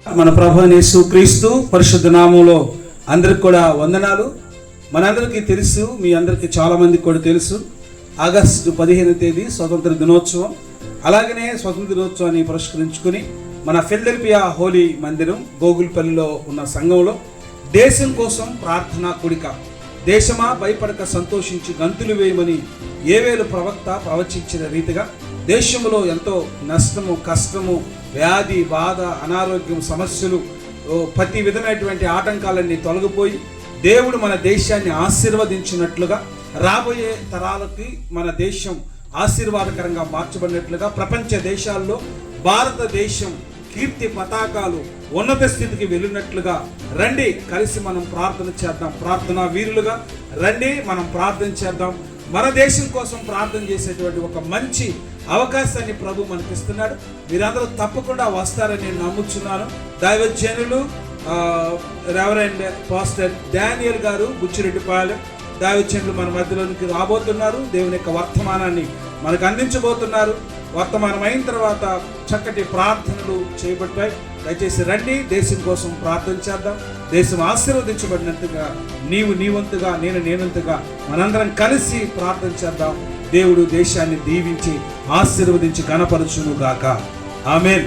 మన ప్రభువైన యేసుక్రీస్తు పరిశుద్ధ నామములో అందరికి కూడా వందనాలు. మనందరికీ తెలుసు, మీ అందరికీ చాలా మందికి కూడా తెలుసు, ఆగస్టు 15వ తేదీ స్వతంత్ర దినోత్సవం. అలాగనే స్వతంత్ర దినోత్సవాన్ని పురస్కరించుకుని మన ఫిలదెల్ఫియా హోలీ మందిరం గోగుల్పల్లిలో ఉన్న సంఘంలో దేశం కోసం ప్రార్థనా కూడిక, దేశమా భయపడక సంతోషించి గంతులు వేయమని యేవేలు ప్రవక్త ప్రవచించిన రీతిగా దేశంలో ఎంతో నష్టము, కష్టము, వ్యాధి, బాధ, అనారోగ్యం, సమస్యలు, ప్రతి విధమైనటువంటి ఆటంకాలన్నీ తొలగిపోయి దేవుడు మన దేశాన్ని ఆశీర్వదించినట్లుగా, రాబోయే తరాలకి మన దేశం ఆశీర్వాదకరంగా మార్చబడినట్లుగా, ప్రపంచ దేశాల్లో భారతదేశం కీర్తి పతాకాలు ఉన్నత స్థితికి వెళ్ళినట్లుగా రండి, కలిసి మనం ప్రార్థన చేద్దాం. ప్రార్థనా వీరులుగా రండి, మనం ప్రార్థన చేద్దాం. మన దేశం కోసం ప్రార్థన చేసేటువంటి ఒక మంచి అవకాశాన్ని ప్రభు మనకి ఇస్తున్నాడు. మీరందరూ తప్పకుండా వస్తారని నేను నమ్ముచున్నాను. దైవజనులు రెవరెండ్ పాస్టర్ డానియల్ గారు బుచ్చిరెడ్డిపాలెం దైవజనులు మన మధ్యలోనికి రాబోతున్నారు. దేవుని యొక్క వర్తమానాన్ని మనకు అందించబోతున్నారు. వర్తమానం అయిన తర్వాత చక్కటి ప్రార్థనలు చేయబడ్డాయి. దయచేసి రండి, దేశం కోసం ప్రార్థన చేద్దాం. దేశం ఆశీర్వదించబడినంతగా నీవు నీవంతుగా, నేను నేనంతగా మనందరం కలిసి ప్రార్థన చేద్దాం. దేవుడు దేశాన్ని దీవించి ఆశీర్వదించి ఘనపరచును గాక. ఆమేన్.